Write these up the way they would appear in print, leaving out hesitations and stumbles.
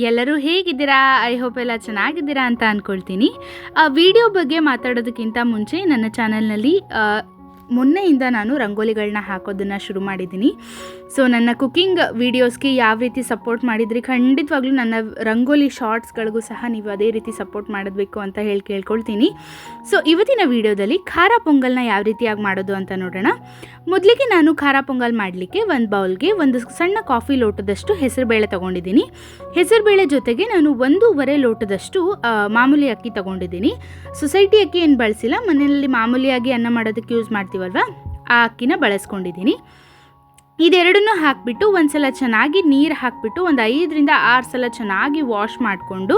ಎಲ್ಲರೂ ಹೇಗಿದ್ದೀರಾ? I hope ಎಲ್ಲ ಚೆನ್ನಾಗಿದ್ದೀರಾ ಅಂತ ಅಂದ್ಕೊಳ್ತೀನಿ. ವಿಡಿಯೋ ಬಗ್ಗೆ ಮಾತಾಡೋದಕ್ಕಿಂತ ಮುಂಚೆ ನನ್ನ ಚಾನಲ್ನಲ್ಲಿ ಮೊನ್ನೆಯಿಂದ ನಾನು ರಂಗೋಲಿಗಳನ್ನ ಹಾಕೋದನ್ನು ಶುರು ಮಾಡಿದ್ದೀನಿ. ಸೊ ನನ್ನ ಕುಕ್ಕಿಂಗ್ ವೀಡಿಯೋಸ್ಗೆ ಯಾವ ರೀತಿ ಸಪೋರ್ಟ್ ಮಾಡಿದ್ರಿ, ಖಂಡಿತವಾಗ್ಲೂ ನನ್ನ ರಂಗೋಲಿ ಶಾರ್ಟ್ಸ್ಗಳಿಗೂ ಸಹ ನೀವು ಅದೇ ರೀತಿ ಸಪೋರ್ಟ್ ಮಾಡಬೇಕು ಅಂತ ಕೇಳ್ಕೊಳ್ತೀನಿ. ಸೊ ಇವತ್ತಿನ ವಿಡಿಯೋದಲ್ಲಿ ಖಾರ ಪೊಂಗಲ್ನ ಯಾವ ರೀತಿಯಾಗಿ ಮಾಡೋದು ಅಂತ ನೋಡೋಣ. ಮೊದಲಿಗೆ ನಾನು ಖಾರ ಪೊಂಗಲ್ ಮಾಡಲಿಕ್ಕೆ ಒಂದು ಬೌಲ್ಗೆ ಒಂದು ಸಣ್ಣ ಕಾಫಿ ಲೋಟದಷ್ಟು ಹೆಸರುಬೇಳೆ ತೊಗೊಂಡಿದ್ದೀನಿ. ಹೆಸರುಬೇಳೆ ಜೊತೆಗೆ ನಾನು 1.5 ಲೋಟದಷ್ಟು ಮಾಮೂಲಿ ಅಕ್ಕಿ ತೊಗೊಂಡಿದ್ದೀನಿ. ಸೊಸೈಟಿ ಅಕ್ಕಿ ಏನು ಬಳಸಿಲ್ಲ, ಮನೆಯಲ್ಲಿ ಮಾಮೂಲಿಯಾಗಿ ಅನ್ನ ಮಾಡೋದಕ್ಕೆ ಯೂಸ್ ಮಾಡ್ತೀವಲ್ವ, ಆ ಅಕ್ಕಿನ ಬಳಸ್ಕೊಂಡಿದ್ದೀನಿ. ಇದೆರಡನ್ನೂ ಹಾಕಿಬಿಟ್ಟು ಒಂದು ಸಲ ಚೆನ್ನಾಗಿ ನೀರು ಹಾಕಿಬಿಟ್ಟು ಒಂದು 5-6 ಸಲ ಚೆನ್ನಾಗಿ ವಾಶ್ ಮಾಡಿಕೊಂಡು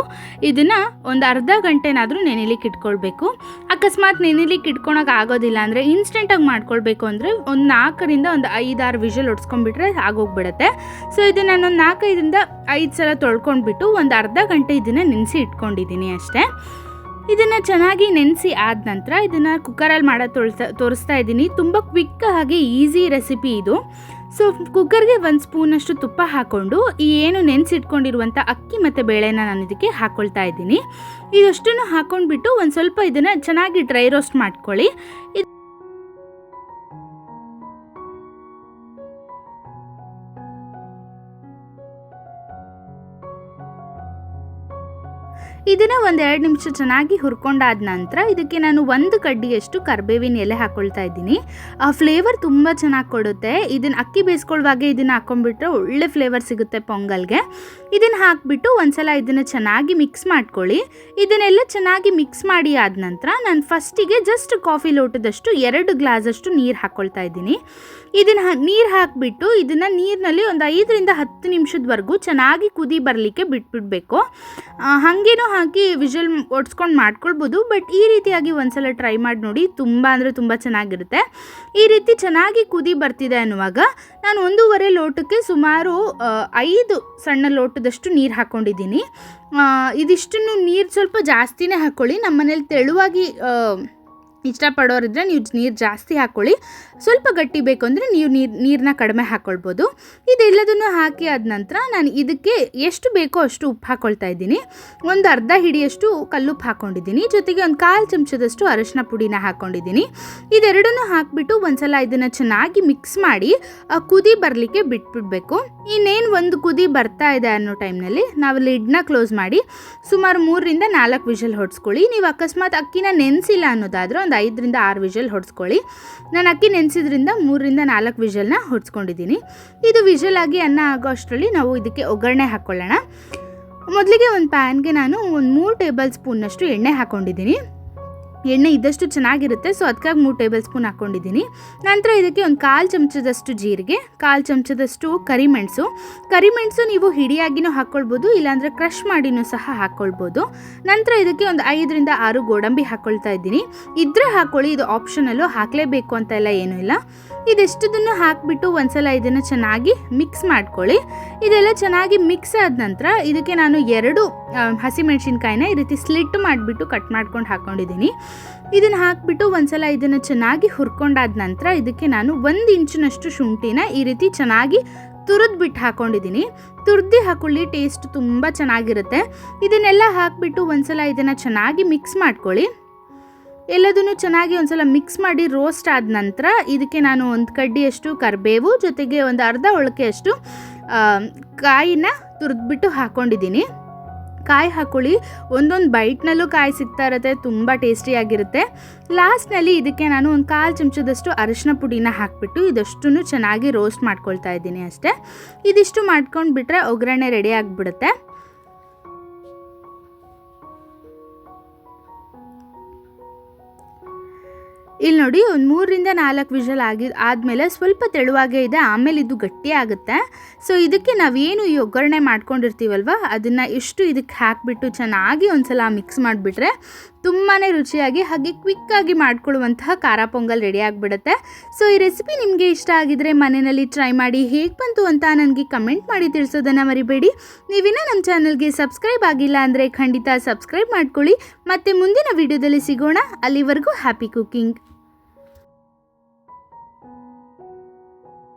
ಇದನ್ನು ಒಂದು ಅರ್ಧ ಗಂಟೆನಾದರೂ ನೆನೆಲಿಕ್ಕೆ ಇಟ್ಕೊಳ್ಬೇಕು. ಅಕಸ್ಮಾತ್ ನೆನೆಲಿಕ್ಕೆ ಇಟ್ಕೊಳಕ್ಕೆ ಆಗೋದಿಲ್ಲ ಅಂದರೆ ಇನ್ಸ್ಟೆಂಟಾಗಿ ಮಾಡ್ಕೊಳ್ಬೇಕು ಅಂದರೆ ಒಂದು 4ರಿಂದ ಒಂದು 5-6 ವಿಷಲ್ ಹೊಡ್ಸ್ಕೊಂಡ್ಬಿಟ್ರೆ ಆಗೋಗ್ಬಿಡುತ್ತೆ. ಸೊ ಇದನ್ನು ನಾನು ಒಂದು 4-5 ಸಲ ತೊಳ್ಕೊಂಡ್ಬಿಟ್ಟು ಒಂದು ಅರ್ಧ ಗಂಟೆ ಇದನ್ನು ನೆನೆಸಿ ಇಟ್ಕೊಂಡಿದ್ದೀನಿ ಅಷ್ಟೇ. ಇದನ್ನು ಚೆನ್ನಾಗಿ ನೆನೆಸಿ ಆದ ನಂತರ ಇದನ್ನು ಕುಕ್ಕರಲ್ಲಿ ಮಾಡೋದು ತೋರಿಸ್ತಾ ಇದ್ದೀನಿ. ತುಂಬ ಕ್ವಿಕ್ಕಾಗಿ ಈಸಿ ರೆಸಿಪಿ ಇದು. ಸೊ ಕುಕ್ಕರ್ಗೆ 1 ಸ್ಪೂನಷ್ಟು ತುಪ್ಪ ಹಾಕ್ಕೊಂಡು ಈ ಏನು ನೆನೆಸಿಟ್ಕೊಂಡಿರುವಂಥ ಅಕ್ಕಿ ಮತ್ತು ಬೇಳೆನ ನಾನು ಇದಕ್ಕೆ ಹಾಕ್ಕೊಳ್ತಾ ಇದ್ದೀನಿ. ಇದಷ್ಟನ್ನು ಹಾಕ್ಕೊಂಡ್ಬಿಟ್ಟು ಒಂದು ಸ್ವಲ್ಪ ಇದನ್ನು ಚೆನ್ನಾಗಿ ಡ್ರೈ ರೋಸ್ಟ್ ಮಾಡ್ಕೊಳ್ಳಿ. ಇದನ್ನು 1-2 ನಿಮಿಷ ಚೆನ್ನಾಗಿ ಹುರ್ಕೊಂಡಾದ ನಂತರ ಇದಕ್ಕೆ ನಾನು 1 ಕಡ್ಡಿಯಷ್ಟು ಕರಿಬೇವಿನ ಎಲೆ ಹಾಕ್ಕೊಳ್ತಾ ಇದ್ದೀನಿ. ಆ ಫ್ಲೇವರ್ ತುಂಬ ಚೆನ್ನಾಗಿ ಕೊಡುತ್ತೆ. ಇದನ್ನು ಅಕ್ಕಿ ಬೇಯಿಸ್ಕೊಳ್ಳುವಾಗೆ ಇದನ್ನು ಹಾಕ್ಕೊಂಡ್ಬಿಟ್ರೆ ಒಳ್ಳೆ ಫ್ಲೇವರ್ ಸಿಗುತ್ತೆ ಪೊಂಗಲ್ಗೆ. ಇದನ್ನು ಹಾಕಿಬಿಟ್ಟು ಒಂದು ಸಲ ಇದನ್ನು ಚೆನ್ನಾಗಿ ಮಿಕ್ಸ್ ಮಾಡ್ಕೊಳ್ಳಿ. ಇದನ್ನೆಲ್ಲ ಚೆನ್ನಾಗಿ ಮಿಕ್ಸ್ ಮಾಡಿ ಆದ ನಂತರ ನಾನು ಫಸ್ಟಿಗೆ ಜಸ್ಟ್ ಕಾಫಿ ಲೋಟದಷ್ಟು 2 ಗ್ಲಾಸಷ್ಟು ನೀರು ಹಾಕ್ಕೊಳ್ತಾ ಇದ್ದೀನಿ. ಇದನ್ನು ನೀರು ಹಾಕಿಬಿಟ್ಟು ಇದನ್ನು ನೀರಿನಲ್ಲಿ ಒಂದು 5-10 ನಿಮಿಷದವರೆಗೂ ಚೆನ್ನಾಗಿ ಕುದಿ ಬರಲಿಕ್ಕೆ ಬಿಟ್ಬಿಡಬೇಕು. ಹಾಗೇನೂ ಹಾಕಿ ವಿಷಲ್ ಒಡ್ಸ್ಕೊಂಡು ಮಾಡ್ಕೊಳ್ಬೋದು, ಬಟ್ ಈ ರೀತಿಯಾಗಿ ಒಂದ್ಸಲ ಟ್ರೈ ಮಾಡಿ ನೋಡಿ, ತುಂಬ ಅಂದರೆ ತುಂಬ ಚೆನ್ನಾಗಿರುತ್ತೆ. ಈ ರೀತಿ ಚೆನ್ನಾಗಿ ಕುದಿ ಬರ್ತಿದೆ ಅನ್ನುವಾಗ ನಾನು 1.5 ಲೋಟಕ್ಕೆ ಸುಮಾರು 5 ಸಣ್ಣ ಲೋಟದಷ್ಟು ನೀರು ಹಾಕ್ಕೊಂಡಿದ್ದೀನಿ. ಇದಿಷ್ಟನ್ನು ನೀರು ಸ್ವಲ್ಪ ಜಾಸ್ತಿನೇ ಹಾಕ್ಕೊಳ್ಳಿ. ನಮ್ಮ ಮನೇಲಿ ತೆಳುವಾಗಿ ಇಷ್ಟಪಡೋರಿದ್ರೆ ನೀವು ನೀರು ಜಾಸ್ತಿ ಹಾಕ್ಕೊಳ್ಳಿ. ಸ್ವಲ್ಪ ಗಟ್ಟಿ ಬೇಕು ಅಂದರೆ ನೀವು ನೀರನ್ನ ಕಡಿಮೆ ಹಾಕ್ಕೊಳ್ಬೋದು. ಇದೆಲ್ಲದನ್ನು ಹಾಕಿ ಆದ ನಂತರ ನಾನು ಇದಕ್ಕೆ ಎಷ್ಟು ಬೇಕೋ ಅಷ್ಟು ಉಪ್ಪು ಹಾಕ್ಕೊಳ್ತಾ ಇದ್ದೀನಿ. ಒಂದು ಅರ್ಧ ಹಿಡಿಯಷ್ಟು ಕಲ್ಲುಪ್ಪು ಹಾಕ್ಕೊಂಡಿದ್ದೀನಿ. ಜೊತೆಗೆ ಒಂದು 1/4 ಚಮಚದಷ್ಟು ಅರಿಶಿನ ಪುಡಿನ ಹಾಕ್ಕೊಂಡಿದ್ದೀನಿ. ಇದೆರಡನ್ನೂ ಹಾಕಿಬಿಟ್ಟು ಒಂದ್ಸಲ ಇದನ್ನು ಚೆನ್ನಾಗಿ ಮಿಕ್ಸ್ ಮಾಡಿ ಕುದಿ ಬರಲಿಕ್ಕೆ ಬಿಟ್ಬಿಡಬೇಕು. ಇನ್ನೇನು ಒಂದು ಕುದಿ ಬರ್ತಾ ಇದೆ ಅನ್ನೋ ಟೈಮ್ನಲ್ಲಿ ನಾವು ಲಿಡ್ನ ಕ್ಲೋಸ್ ಮಾಡಿ ಸುಮಾರು 3-4 ವಿಷಲ್ ಹೊಡ್ಸ್ಕೊಳ್ಳಿ. ನೀವು ಅಕಸ್ಮಾತ್ ಅಕ್ಕಿನ ನೆನೆಸಿಲ್ಲ ಅನ್ನೋದಾದರೆ ಒಂದು 5-6 ವಿಷಲ್ ಹೊಡ್ಸ್ಕೊಳ್ಳಿ. ನಾನು ಅಕ್ಕಿ ನೆನೆಸಿದ್ರಿಂದ 3-4 ವಿಷಲ್ನ ಹೊಡ್ಸ್ಕೊಂಡಿದ್ದೀನಿ. ಇದು ವಿಷಲ್ ಆಗಿ ಅನ್ನ ಆಗೋ ಅಷ್ಟರಲ್ಲಿ ನಾವು ಇದಕ್ಕೆ ಒಗ್ಗರಣೆ ಹಾಕ್ಕೊಳ್ಳೋಣ. ಮೊದಲಿಗೆ ಒಂದು ಪ್ಯಾನ್ಗೆ ನಾನು ಒಂದು 3 ಟೇಬಲ್ ಸ್ಪೂನ್ನಷ್ಟು ಎಣ್ಣೆ ಹಾಕ್ಕೊಂಡಿದ್ದೀನಿ. ಎಣ್ಣೆ ಇದ್ದಷ್ಟು ಚೆನ್ನಾಗಿರುತ್ತೆ, ಸೊ ಅದಕ್ಕಾಗಿ 3 ಟೇಬಲ್ ಸ್ಪೂನ್ ಹಾಕ್ಕೊಂಡಿದ್ದೀನಿ. ನಂತರ ಇದಕ್ಕೆ ಒಂದು 1/4 ಚಮಚದಷ್ಟು ಜೀರಿಗೆ, 1/4 ಚಮಚದಷ್ಟು ಕರಿಮೆಣಸು ನೀವು ಹಿಡಿಯಾಗಿನೂ ಹಾಕ್ಕೊಳ್ಬೋದು, ಇಲ್ಲಾಂದರೆ ಕ್ರಷ್ ಮಾಡಿನೂ ಸಹ ಹಾಕ್ಕೊಳ್ಬೋದು. ನಂತರ ಇದಕ್ಕೆ ಒಂದು 5-6 ಗೋಡಂಬಿ ಹಾಕ್ಕೊಳ್ತಾ ಇದ್ದೀನಿ. ಇದ್ರೆ ಹಾಕ್ಕೊಳ್ಳಿ, ಇದು ಆಪ್ಷನಲ್ಲು, ಹಾಕಲೇಬೇಕು ಅಂತ ಎಲ್ಲ ಏನೂ ಇಲ್ಲ. ಇದೆಷ್ಟದನ್ನು ಹಾಕಿಬಿಟ್ಟು ಒಂದ್ಸಲ ಇದನ್ನು ಚೆನ್ನಾಗಿ ಮಿಕ್ಸ್ ಮಾಡ್ಕೊಳ್ಳಿ. ಇದೆಲ್ಲ ಚೆನ್ನಾಗಿ ಮಿಕ್ಸ್ ಆದ ನಂತರ ಇದಕ್ಕೆ ನಾನು 2 ಹಸಿಮೆಣಸಿನ್ಕಾಯಿನ ಈ ರೀತಿ ಸ್ಲಿಟ್ ಮಾಡಿಬಿಟ್ಟು ಕಟ್ ಮಾಡ್ಕೊಂಡು ಹಾಕ್ಕೊಂಡಿದ್ದೀನಿ. ಇದನ್ನು ಹಾಕಿಬಿಟ್ಟು ಒಂದ್ಸಲ ಇದನ್ನು ಚೆನ್ನಾಗಿ ಹುರ್ಕೊಂಡಾದ ನಂತರ ಇದಕ್ಕೆ ನಾನು 1 ಇಂಚಿನಷ್ಟು ಶುಂಠಿನ ಈ ರೀತಿ ಚೆನ್ನಾಗಿ ತುರಿದ್ಬಿಟ್ಟು ಹಾಕ್ಕೊಂಡಿದ್ದೀನಿ. ತುರ್ದು ಹಾಕೊಳ್ಳಿ, ಟೇಸ್ಟ್ ತುಂಬ ಚೆನ್ನಾಗಿರುತ್ತೆ. ಇದನ್ನೆಲ್ಲ ಹಾಕಿಬಿಟ್ಟು ಒಂದ್ಸಲ ಇದನ್ನು ಚೆನ್ನಾಗಿ ಮಿಕ್ಸ್ ಮಾಡ್ಕೊಳ್ಳಿ. ಎಲ್ಲದನ್ನು ಚೆನ್ನಾಗಿ ಒಂದ್ಸಲ ಮಿಕ್ಸ್ ಮಾಡಿ ರೋಸ್ಟ್ ಆದ ನಂತರ ಇದಕ್ಕೆ ನಾನು 1 ಕಡ್ಡಿಯಷ್ಟು ಕರಿಬೇವು ಜೊತೆಗೆ ಒಂದು ಅರ್ಧ ಒಳಕೆಯಷ್ಟು ಕಾಯಿನ ತುರಿದ್ಬಿಟ್ಟು ಹಾಕ್ಕೊಂಡಿದ್ದೀನಿ. ಕಾಯಿ ಹಾಕ್ಕೊಳ್ಳಿ, ಒಂದೊಂದು ಬೈಟ್ನಲ್ಲೂ ಕಾಯಿ ಸಿಗ್ತಾ ಇರುತ್ತೆ, ತುಂಬ ಟೇಸ್ಟಿಯಾಗಿರುತ್ತೆ. ಲಾಸ್ಟ್ನಲ್ಲಿ ಇದಕ್ಕೆ ನಾನು ಒಂದು 1/4 ಚಮಚದಷ್ಟು ಅರಿಶಿನ ಪುಡಿನ ಹಾಕಿಬಿಟ್ಟು ಇದಷ್ಟನ್ನು ಚೆನ್ನಾಗಿ ರೋಸ್ಟ್ ಮಾಡ್ಕೊಳ್ತಾ ಇದ್ದೀನಿ ಅಷ್ಟೇ. ಇದಿಷ್ಟು ಮಾಡ್ಕೊಂಡು ಬಿಟ್ಟರೆ ಒಗ್ಗರಣೆ ರೆಡಿ ಆಗಿಬಿಡುತ್ತೆ. ಇಲ್ಲಿ ನೋಡಿ, ಒಂದು 3-4 ವಿಷಲ್ ಆದಮೇಲೆ ಸ್ವಲ್ಪ ತೆಳುವಾಗೇ ಇದೆ, ಆಮೇಲೆ ಇದು ಗಟ್ಟಿ ಆಗುತ್ತೆ. ಸೊ ಇದಕ್ಕೆ ನಾವೇನು ಈ ಒಗ್ಗರಣೆ ಮಾಡ್ಕೊಂಡಿರ್ತೀವಲ್ವ ಅದನ್ನು ಇಷ್ಟು ಇದಕ್ಕೆ ಹಾಕಿಬಿಟ್ಟು ಚೆನ್ನಾಗಿ ಒಂದ್ಸಲ ಮಿಕ್ಸ್ ಮಾಡಿಬಿಟ್ರೆ ತುಂಬಾ ರುಚಿಯಾಗಿ ಹಾಗೆ ಕ್ವಿಕ್ಕಾಗಿ ಮಾಡ್ಕೊಳ್ಳುವಂತಹ ಖಾರ ಪೊಂಗಲ್ ರೆಡಿ ಆಗಿಬಿಡುತ್ತೆ. ಸೊ ಈ ರೆಸಿಪಿ ನಿಮಗೆ ಇಷ್ಟ ಆಗಿದ್ರೆ ಮನೆಯಲ್ಲಿ ಟ್ರೈ ಮಾಡಿ, ಹೇಗೆ ಬಂತು ಅಂತ ನನಗೆ ಕಮೆಂಟ್ ಮಾಡಿ ತಿಳಿಸೋದನ್ನು ಮರಿಬೇಡಿ. ನೀವಿನ್ನೂ ನಮ್ಮ ಚಾನಲ್ಗೆ ಸಬ್ಸ್ಕ್ರೈಬ್ ಆಗಿಲ್ಲ ಅಂದರೆ ಖಂಡಿತ ಸಬ್ಸ್ಕ್ರೈಬ್ ಮಾಡ್ಕೊಳ್ಳಿ. ಮತ್ತು ಮುಂದಿನ ವಿಡಿಯೋದಲ್ಲಿ ಸಿಗೋಣ. ಅಲ್ಲಿವರೆಗೂ ಹ್ಯಾಪಿ ಕುಕ್ಕಿಂಗ್.